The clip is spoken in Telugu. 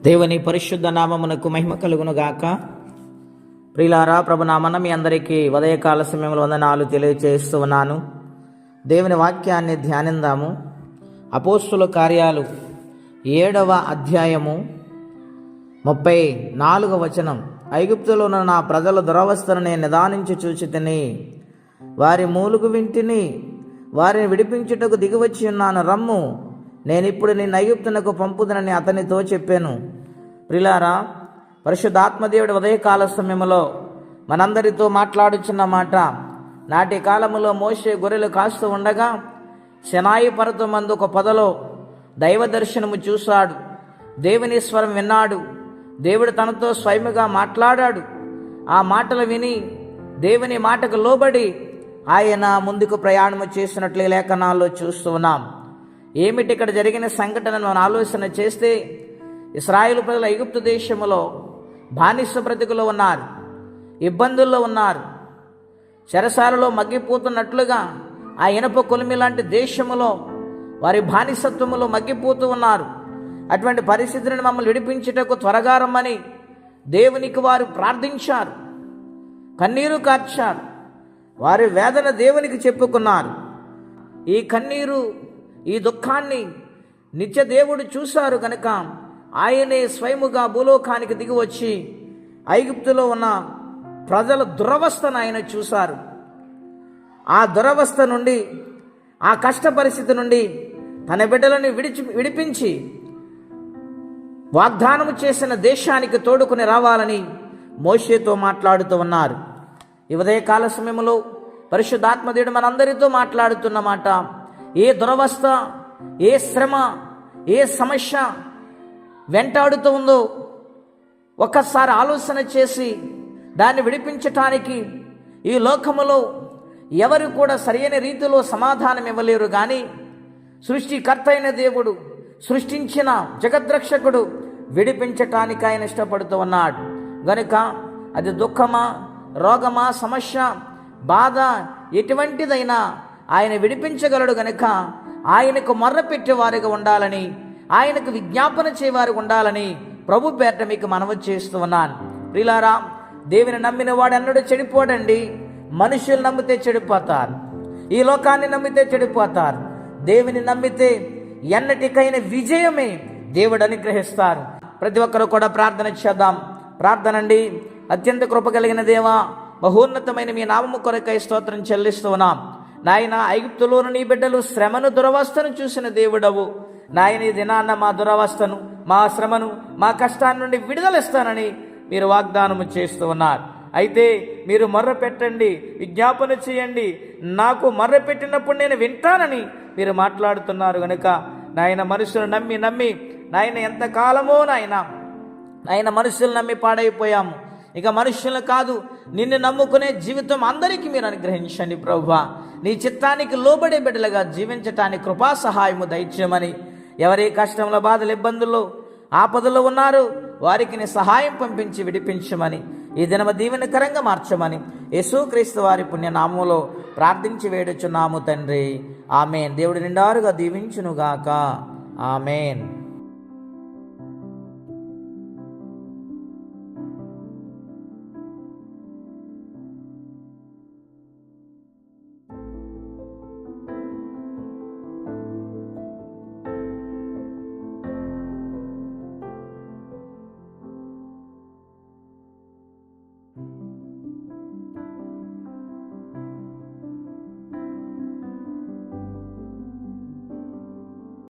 దేవుని పరిశుద్ధ నామమునకు మహిమ కలుగును గాక. ప్రియులారా, ప్రభునామన మీ అందరికీ ఉదయకాల సమయంలో వందనాలు తెలియజేస్తూ ఉన్నాను. దేవుని వాక్యాన్ని ధ్యానిందాము. అపోస్తుల కార్యాలు 7వ అధ్యాయము 34వ వచనం. ఐగుప్తులో ఉన్న నా ప్రజల దురవస్థను నేను నిదానించి చూచితిని, వారి మూలుగు వింటిని, వారిని విడిపించుటకు దిగివచ్చి ఉన్నాను, రమ్ము, నేనిప్పుడు నిన్ను ఐగుప్తునకు పంపుదనని అతనితో చెప్పాను. ప్రియులారా, పరిశుద్ధాత్మదేవుడి ఉదయకాల సమయంలో మనందరితో మాట్లాడుచున్న మాట, నాటి కాలములో మోషే గొర్రెలు కాస్తూ ఉండగా షనాయి పర్వతమందు ఒక పొదలో దైవ దర్శనము చూశాడు. దేవుని స్వరం విన్నాడు. దేవుడు తనతో స్వయముగా మాట్లాడాడు. ఆ మాటలు విని దేవుని మాటకు లోబడి ఆయన ముందుకు ప్రయాణము చేసినట్లు లేఖనాల్లో చూస్తూ ఉన్నాం. ఏమిటి ఇక్కడ జరిగిన సంఘటనను మనం ఆలోచన చేస్తే, ఇశ్రాయేలు ప్రజలు ఐగుప్తు దేశములో బానిస బ్రతుకులో ఉన్నారు, ఇబ్బందుల్లో ఉన్నారు, చెరసాలలో మగ్గిపోతున్నట్లుగా ఆ ఇనప కొలిమి లాంటి దేశములో వారి బానిసత్వములో మగ్గిపోతూ ఉన్నారు. అటువంటి పరిస్థితిని మమ్మల్ని విడిపించుటకు త్వరగా రమ్మని దేవునికి వారు ప్రార్థించారు, కన్నీరు కార్చారు, వారి వేదన దేవునికి చెప్పుకున్నారు. ఈ కన్నీరు, ఈ దుఃఖాన్ని నిత్య దేవుడు చూశారు కనుక ఆయనే స్వయముగా భూలోకానికి దిగి వచ్చి ఐగుప్తులో ఉన్న ప్రజల దురవస్థను ఆయన చూశారు. ఆ దురవస్థ నుండి, ఆ కష్ట పరిస్థితి నుండి తన బిడ్డలను విడిపించి వాగ్దానము చేసిన దేశానికి తోడుకుని రావాలని మోషేతో మాట్లాడుతూ ఉన్నారు. ఈ ఉదయకాల సమయంలో పరిశుద్ధాత్మదేవుడు మనందరితో మాట్లాడుతున్న మాట, ఏ దురవస్థ, ఏ శ్రమ, ఏ సమస్య వెంటాడుతూ ఉందో ఒక్కసారి ఆలోచన చేసి దాన్ని విడిపించటానికి ఈ లోకములో ఎవరు కూడా సరైన రీతిలో సమాధానం ఇవ్వలేరు. కానీ సృష్టికర్త అయిన దేవుడు, సృష్టించిన జగద్రక్షకుడు విడిపించటానికి ఆయన ఇష్టపడుతూ ఉన్నాడు. గనుక అది దుఃఖమా, రోగమా, సమస్య, బాధ ఎటువంటిదైనా ఆయన విడిపించగలడు. గనుక ఆయనకు మొర్ర పెట్టేవారుగా ఉండాలని, ఆయనకు విజ్ఞాపన చేయవారు ఉండాలని ప్రభు పేరట మీకు మనవి చేస్తూ ఉన్నాను. ప్రియులారా, దేవుని నమ్మిన వాడు అన్నడు చెడిపోడండి. మనుషులు నమ్మితే చెడిపోతారు, ఈ లోకాన్ని నమ్మితే చెడిపోతారు. దేవుని నమ్మితే ఎన్నటికైన విజయమే దేవుడు అనుగ్రహిస్తారు. ప్రతి ఒక్కరు కూడా ప్రార్థన చేద్దాం. ప్రార్థన అండి. అత్యంత కృప కలిగిన దేవా, బహోన్నతమైన మీ నామము కొరకై స్తోత్రం చెల్లిస్తూ ఉన్నాం. నాయన, ఐగుప్తులోని నీ బిడ్డలు శ్రమను, దురవస్థను చూసిన దేవుడవు. నాయన, ఈ దినాన్న మా దురవస్థను, మా శ్రమను, మా కష్టాన్ని నుండి విడుదలిస్తానని మీరు వాగ్దానము చేస్తూ ఉన్నారు. అయితే మీరు మొర్ర పెట్టండి, విజ్ఞాపన చేయండి, నాకు మొర్ర పెట్టినప్పుడు నేను వింటానని మీరు మాట్లాడుతున్నారు. కనుక నాయన, మనుషులు నమ్మి నాయన ఎంతకాలమో నాయన మనుషులు నమ్మి పాడైపోయాము. ఇక మనుషులు కాదు, నిన్ను నమ్ముకునే జీవితం అందరికీ మీరు అనుగ్రహించండి ప్రభువా. నీ చిత్తానికి లోబడే బిడ్డలుగా జీవించటానికి కృపా సహాయము దయచేయమని, ఎవరి కష్టంలో, బాధలు, ఇబ్బందుల్లో, ఆపదలో ఉన్నారో వారికి నీ సహాయం పంపించి విడిపించమని, ఈ దినమ దీవెనకరంగా మార్చమని యేసుక్రీస్తు వారి పుణ్యనామములో ప్రార్థించి వేడుచున్నాము తండ్రి. ఆమేన్. దేవుడు నిండారుగా దీవించునుగాక. ఆమేన్.